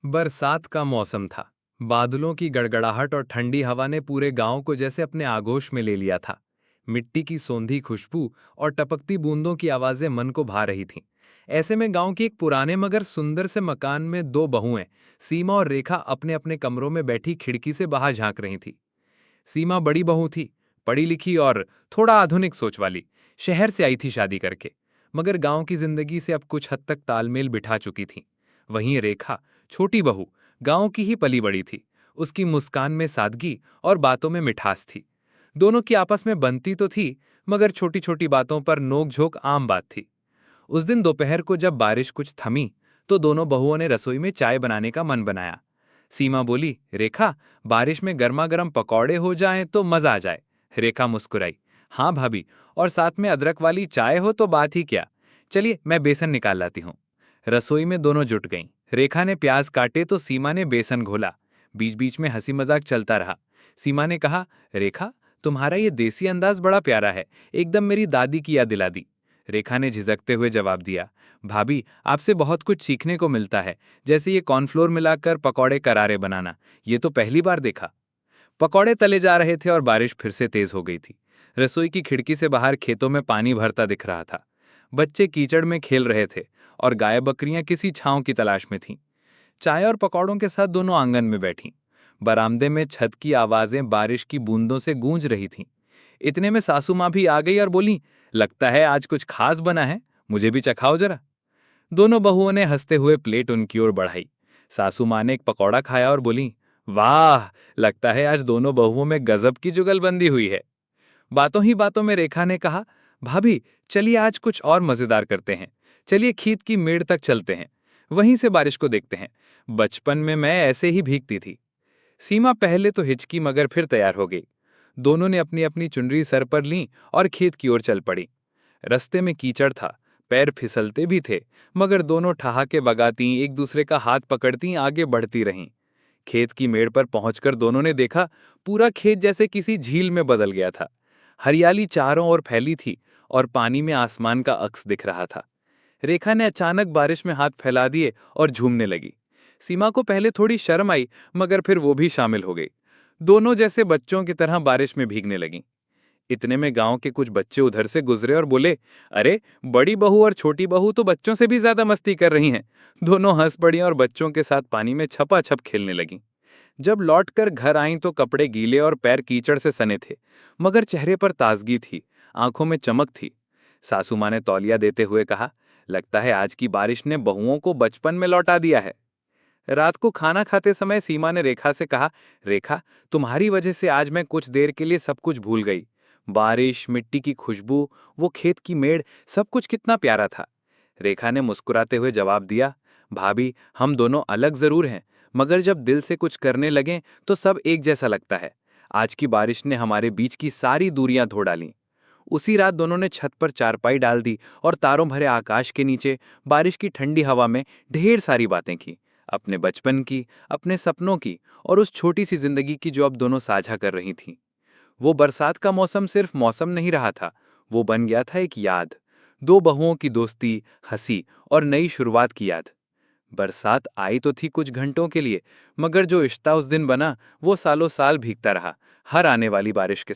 बरसात का मौसम था। बादलों की गड़गड़ाहट और ठंडी हवा ने पूरे गांव को जैसे अपने आगोश में ले लिया था। मिट्टी की सौंधी खुशबू और टपकती बूंदों की आवाजें मन को भा रही थीं। ऐसे में गांव के एक पुराने मगर सुंदर से मकान में दो बहुएं, सीमा और रेखा, अपने अपने कमरों में बैठी खिड़की से बाहर झांक रही थी। सीमा बड़ी बहू थी, पढ़ी लिखी और थोड़ा आधुनिक सोच वाली। शहर से आई थी शादी करके, मगर गांव की जिंदगी से अब कुछ हद तक तालमेल बिठा चुकी थी। वहीं रेखा, छोटी बहू, गांव की ही पली बड़ी थी। उसकी मुस्कान में सादगी और बातों में मिठास थी। दोनों की आपस में बनती तो थी, मगर छोटी छोटी बातों पर नोक-झोंक आम बात थी। उस दिन दोपहर को जब बारिश कुछ थमी, तो दोनों बहुओं ने रसोई में चाय बनाने का मन बनाया। सीमा बोली, रेखा, बारिश में गर्मा गर्म पकौड़े हो जाएं तो मजा आ जाए। रेखा मुस्कुराई, हाँ भाभी, और साथ में अदरक वाली चाय हो तो बात ही क्या। चलिए, मैं बेसन निकाल लाती हूँ। रसोई में दोनों जुट गईं। रेखा ने प्याज काटे तो सीमा ने बेसन घोला। बीच बीच में हंसी मजाक चलता रहा। सीमा ने कहा, रेखा, तुम्हारा ये देसी अंदाज बड़ा प्यारा है, एकदम मेरी दादी की याद दिला दी। रेखा ने झिझकते हुए जवाब दिया, भाभी, आपसे बहुत कुछ सीखने को मिलता है, जैसे ये कॉर्नफ्लोर मिलाकर पकौड़े करारे बनाना, ये तो पहली बार देखा। पकौड़े तले जा रहे थे और बारिश फिर से तेज हो गई थी। रसोई की खिड़की से बाहर खेतों में पानी भरता दिख रहा था। बच्चे कीचड़ में खेल रहे थे और गाय बकरियां किसी छांव की तलाश में थीं। चाय और पकौड़ों के साथ दोनों आंगन में बैठीं। बरामदे में छत की आवाजें बारिश की बूंदों से गूंज रही थीं। इतने में सासू माँ भी आ गई और बोली, लगता है आज कुछ खास बना है, मुझे भी चखाओ जरा। दोनों बहुओं ने हंसते हुए प्लेट उनकी ओर बढ़ाई। सासू माँ ने एक पकौड़ा खाया और बोली, वाह, लगता है आज दोनों बहुओं में गजब की जुगलबंदी हुई है। बातों ही बातों में रेखा ने कहा, भाभी, चलिए आज कुछ और मजेदार करते हैं। चलिए खेत की मेड़ तक चलते हैं, वहीं से बारिश को देखते हैं। बचपन में मैं ऐसे ही भीगती थी। सीमा पहले तो हिचकी, मगर फिर तैयार हो गई। दोनों ने अपनी अपनी चुनरी सर पर ली और खेत की ओर चल पड़ी। रस्ते में कीचड़ था, पैर फिसलते भी थे, मगर दोनों ठहाके बगाती, एक दूसरे का हाथ पकड़ती आगे बढ़ती रहीं। खेत की मेड़ पर पहुंचकर दोनों ने देखा, पूरा खेत जैसे किसी झील में बदल गया था। हरियाली चारों ओर फैली थी और पानी में आसमान का अक्स दिख रहा था। रेखा ने अचानक बारिश में हाथ फैला दिए और झूमने लगी। सीमा को पहले थोड़ी शर्म आई, मगर फिर वो भी शामिल हो गई। दोनों जैसे बच्चों की तरह बारिश में भीगने लगीं। इतने में गांव के कुछ बच्चे उधर से गुजरे और बोले, अरे, बड़ी बहू और छोटी बहू तो बच्चों से भी ज्यादा मस्ती कर रही हैं। दोनों हंस पड़ी और बच्चों के साथ पानी में छपाछप खेलने लगीं। जब लौटकर घर आईं तो कपड़े गीले और पैर कीचड़ से सने थे, मगर चेहरे पर ताजगी थी, आंखों में चमक थी। सासू माँ ने तौलिया देते हुए कहा, लगता है आज की बारिश ने बहुओं को बचपन में लौटा दिया है। रात को खाना खाते समय सीमा ने रेखा से कहा, रेखा, तुम्हारी वजह से आज मैं कुछ देर के लिए सब कुछ भूल गई। बारिश, मिट्टी की खुशबू, वो खेत की मेड़, सब कुछ कितना प्यारा था। रेखा ने मुस्कुराते हुए जवाब दिया, भाभी, हम दोनों अलग जरूर हैं, मगर जब दिल से कुछ करने लगें तो सब एक जैसा लगता है। आज की बारिश ने हमारे बीच की सारी दूरियां धो डाली। उसी रात दोनों ने छत पर चारपाई डाल दी और तारों भरे आकाश के नीचे बारिश की ठंडी हवा में ढेर सारी बातें की। अपने बचपन की, अपने सपनों की, और उस छोटी सी जिंदगी की जो अब दोनों साझा कर रही थीं। वो बरसात का मौसम सिर्फ मौसम नहीं रहा था, वो बन गया था एक याद। दो बहुओं की दोस्ती, हंसी और नई शुरुआत की याद। बरसात आई तो थी कुछ घंटों के लिए, मगर जो रिश्ता उस दिन बना, वो सालों साल भीगता रहा, हर आने वाली बारिश के